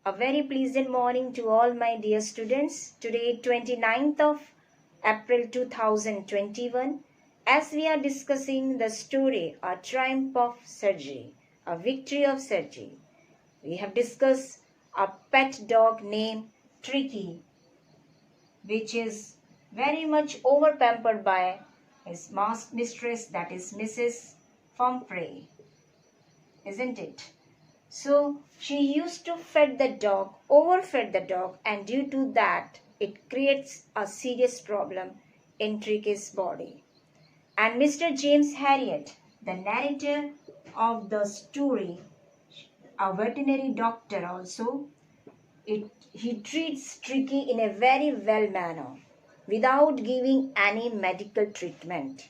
A very pleasant morning to all my dear students. Today 29th of April 2021 as we are discussing the story A Triumph of Surgery, A Victory of Surgery. We have discussed a pet dog named Tricky, which is very much over pampered by his mistress, that is Mrs. Pumphrey, isn't it? So she used to feed the dog, overfed the dog, and due to that, it creates a serious problem in Tricky's body. And Mr. James Harriet, the narrator of the story, a veterinary doctor also, he treats Tricky in a very well manner without giving any medical treatment.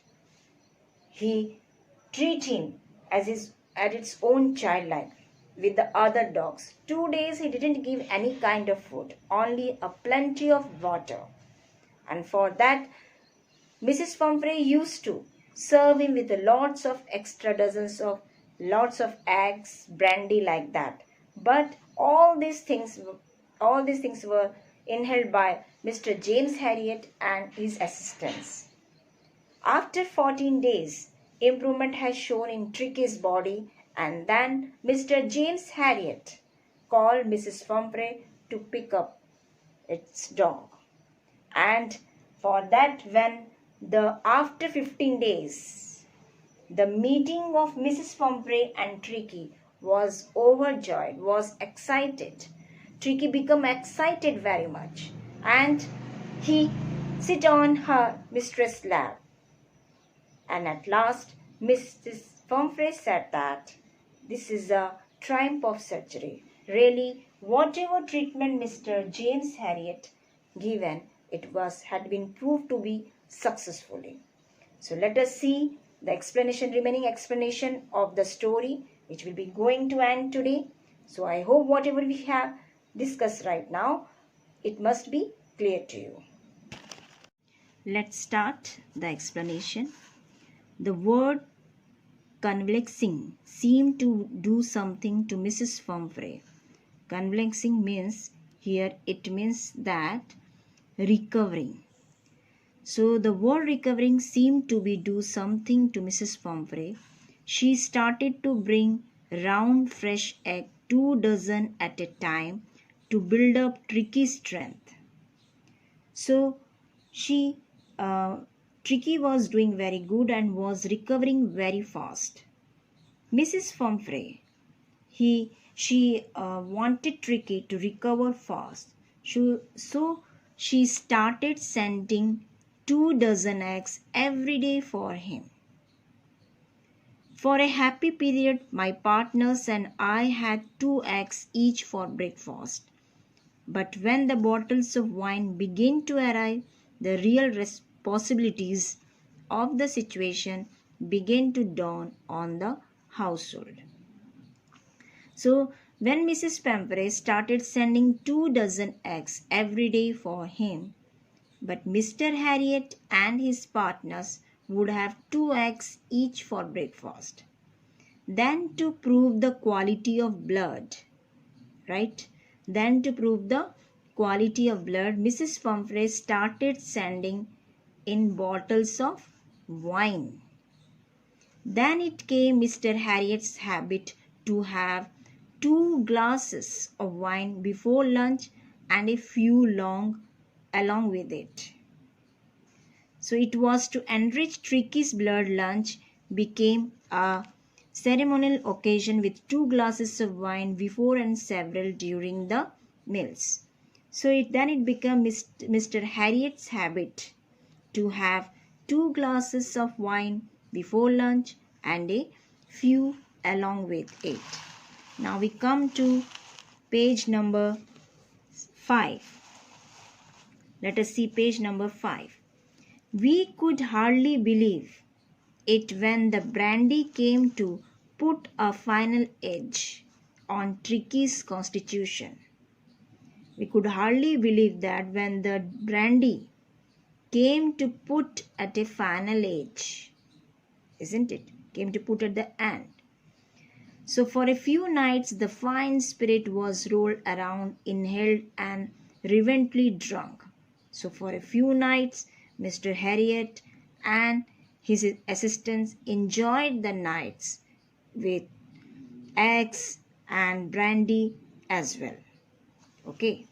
He treats him as its own child like with the other dogs. 2 days he didn't give any kind of food, only a plenty of water. And for that, Mrs. Pumphrey used to serve him with lots of extra dozens of lots of eggs, brandy like that. But all these things were inhaled by Mr. James Harriet and his assistants. After 14 days, improvement has shown in Tricky's body, and then Mr. James Harriet called Mrs. Pumphrey to pick up its dog. And for that, when the after 15 days, the meeting of Mrs. Pumphrey and Tricky was overjoyed, was excited. Tricky became excited very much, and he sit on her mistress' lap. And at last, Mrs. Pumphrey said that this is a triumph of surgery. Really, whatever treatment Mr. James Harriet given, had been proved to be successfully. So let us see the remaining explanation of the story, which will be going to end today. So I hope whatever we have discussed right now, it must be clear to you. Let's start the explanation. The word convalescing seemed to do something to Mrs. Pumphrey. Convalescing means that recovering. So the word recovering seemed to be do something to Mrs. Pumphrey. She started to bring round fresh egg 2 dozen at a time to build up Tricky's strength. So Tricky was doing very good and was recovering very fast. Mrs. Pumphrey, she wanted Tricky to recover fast. So she started sending 2 dozen eggs every day for him. For a happy period, my partners and I had 2 eggs each for breakfast. But when the bottles of wine began to arrive, the real possibilities of the situation began to dawn on the household. So, when Mrs. Pumphrey started sending 2 dozen eggs every day for him, but Mr. Harriet and his partners would have 2 eggs each for breakfast. Then to prove the quality of blood, Then to prove the quality of blood, Mrs. Pumphrey started sending in bottles of wine. Then it came Mr. Harriet's habit to have 2 glasses of wine before lunch and a few along with it. So it was to enrich Tricky's blood. Lunch became a ceremonial occasion with 2 glasses of wine before and several during the meals. So it became Mr. Harriet's habit to have 2 glasses of wine before lunch and a few along with it. Now we come to page number 5. Let us see page number 5. We could hardly believe it when the brandy came to put a final edge on Tricky's constitution. We could hardly believe that when the brandy came to put at a final edge, isn't it? Came to put at the end. So for a few nights the fine spirit was rolled around, inhaled, and reverently drunk. So for a few nights Mr. Harriet and his assistants enjoyed the nights with eggs and brandy as well. Okay.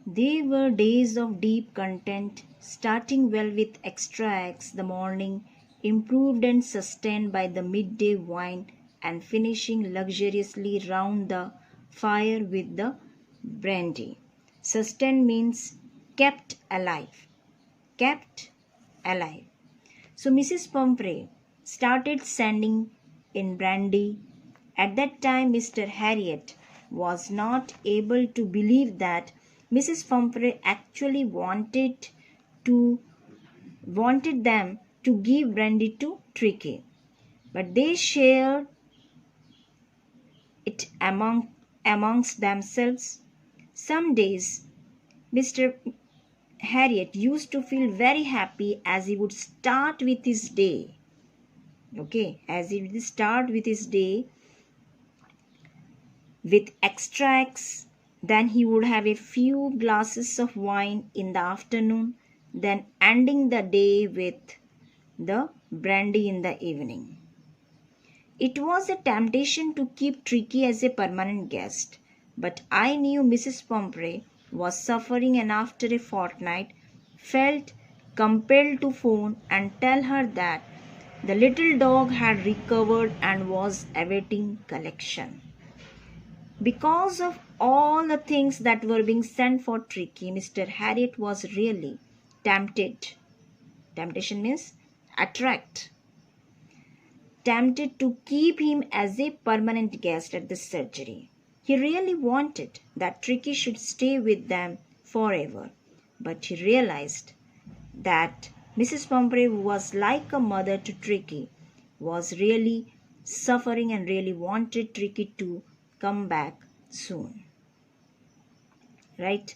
They were days of deep content, starting well with extra eggs the morning, improved and sustained by the midday wine, and finishing luxuriously round the fire with the brandy. Sustained means kept alive. Kept alive. So Mrs. Pumphrey started sending in brandy. At that time, Mr. Harriet was not able to believe that Mrs. Pumphrey actually to wanted them to give brandy to Tricky, but they shared it amongst themselves. Some days, Mr. Harriet used to feel very happy as he would start with his day. Okay, as he would start with his day with extracts, then he would have a few glasses of wine in the afternoon, then ending the day with the brandy in the evening. It was a temptation to keep Tricky as a permanent guest, but I knew Mrs. Pumphrey was suffering and after a fortnight felt compelled to phone and tell her that the little dog had recovered and was awaiting collection. Because of all the things that were being sent for Tricky, Mr. Harriet was really tempted. Temptation means attract. Tempted to keep him as a permanent guest at the surgery. He really wanted that Tricky should stay with them forever. But he realized that Mrs. Pumphrey, who was like a mother to Tricky, was really suffering and really wanted Tricky to come back soon. Right?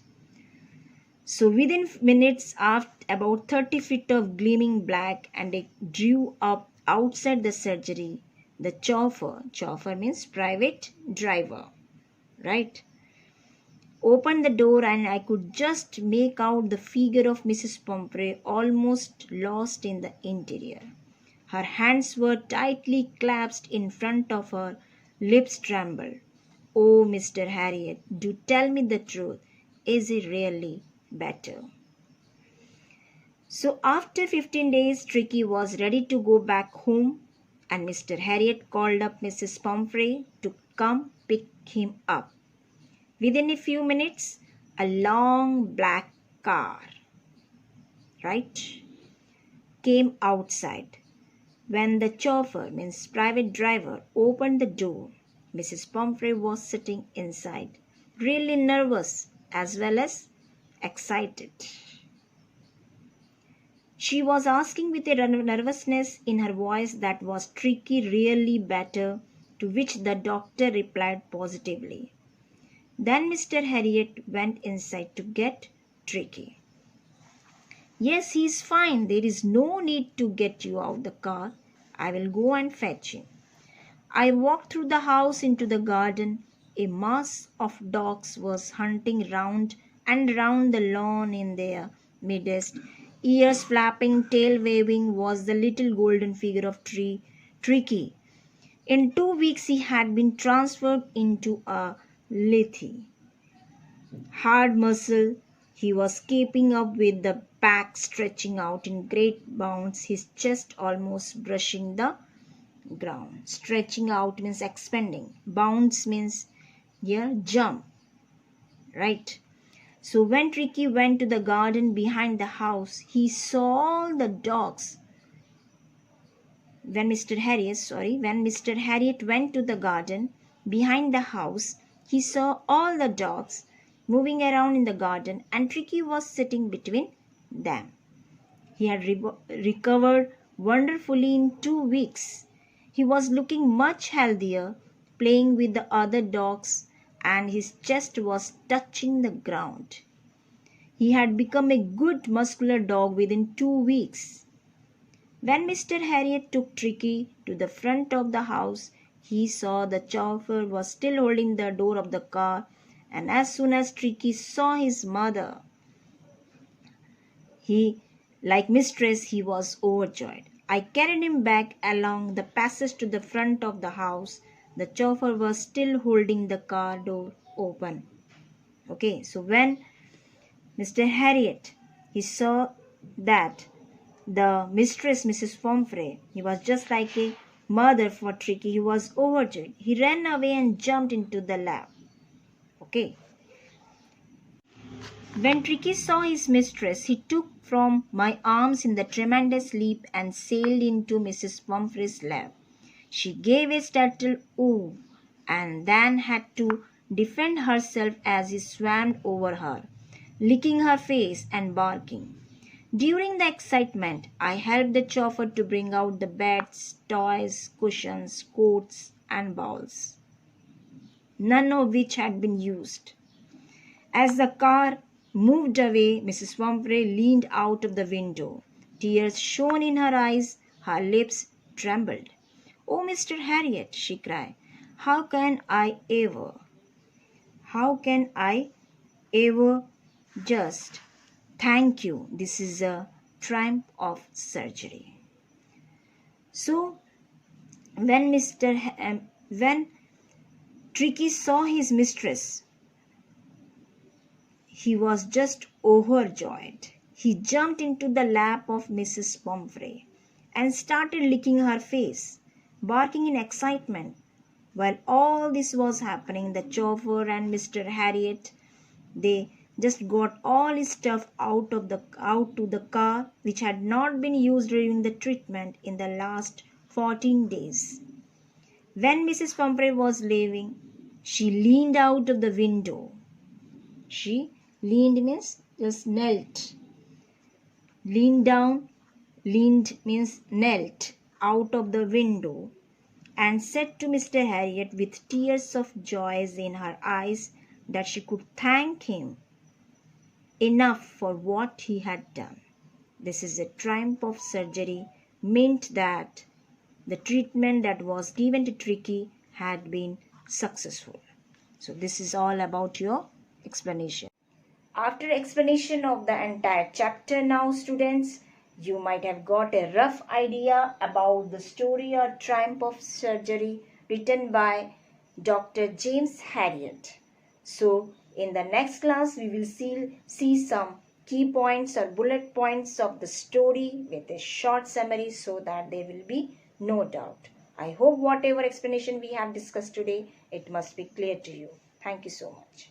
So within minutes, after about 30 feet of gleaming black, and they drew up outside the surgery. The chauffeur means private driver, right? Opened the door and I could just make out the figure of Mrs. Pumphrey almost lost in the interior. Her hands were tightly clasped in front of her, lips trembled. Oh, Mr. Harriet, do tell me the truth. Is he really better? So after 15 days, Tricky was ready to go back home, and Mr. Harriet called up Mrs. Pumphrey to come pick him up. Within a few minutes, a long black car, right, came outside. When the chauffeur, means private driver, opened the door, Mrs. Pumphrey was sitting inside, really nervous as well as excited. She was asking with a nervousness in her voice that was Tricky really better, to which the doctor replied positively. Then Mr. Harriet went inside to get Tricky. Yes, he is fine. There is no need to get you out the car. I will go and fetch him. I walked through the house into the garden. A mass of dogs was hunting round and round the lawn in their midst. Ears flapping, tail waving was the little golden figure of Tricky. In 2 weeks he had been transferred into a lithe. Hard muscle, he was keeping up with the pack, stretching out in great bounds, his chest almost brushing the ground. Stretching out means expanding. Bounds means jump. Right? So when Tricky went to the garden behind the house, he saw all the dogs. When Mr. Harriet went to the garden behind the house, he saw all the dogs moving around in the garden, and Tricky was sitting between them. He had recovered wonderfully in 2 weeks. He was looking much healthier, playing with the other dogs, and his chest was touching the ground. He had become a good muscular dog within 2 weeks. When Mr. Harriet took Tricky to the front of the house, he saw the chauffeur was still holding the door of the car, and as soon as Tricky saw his mother, like mistress, he was overjoyed. I carried him back along the passage to the front of the house. The chauffeur was still holding the car door open. Okay, so when Mr. Harriet, he saw that the mistress, Mrs. Pomfrey, he was just like a mother for Tricky. He was overjoyed. He ran away and jumped into the lap. Okay. When Tricky saw his mistress, he took from my arms in the tremendous leap and sailed into Mrs. Pomfrey's lap. She gave a startled "ooh" and then had to defend herself as he swam over her, licking her face and barking. During the excitement, I helped the chauffeur to bring out the beds, toys, cushions, coats, and balls, none of which had been used. As the car moved away, Mrs. Pomfrey leaned out of the window. Tears shone in her eyes, her lips trembled. "Oh, Mr. Harriet," she cried, how can I ever just thank you? This is a triumph of surgery." So, when Tricky saw his mistress, he was just overjoyed. He jumped into the lap of Mrs. Pomfrey and started licking her face, barking in excitement. While all this was happening, the chauffeur and Mr. Harriet, they just got all his stuff out to the car, which had not been used during the treatment in the last 14 days. When Mrs. Pomfrey was leaving, she leaned out of the window. She leaned means just knelt. Leaned means knelt out of the window and said to Mr. Harriet with tears of joy in her eyes that she could thank him enough for what he had done. This is a triumph of surgery, meant that the treatment that was given to Tricky had been successful. So this is all about your explanation. After explanation of the entire chapter now, students, you might have got a rough idea about the story or triumph of surgery written by Dr. James Harriet. So, in the next class, we will see some key points or bullet points of the story with a short summary so that there will be no doubt. I hope whatever explanation we have discussed today, it must be clear to you. Thank you so much.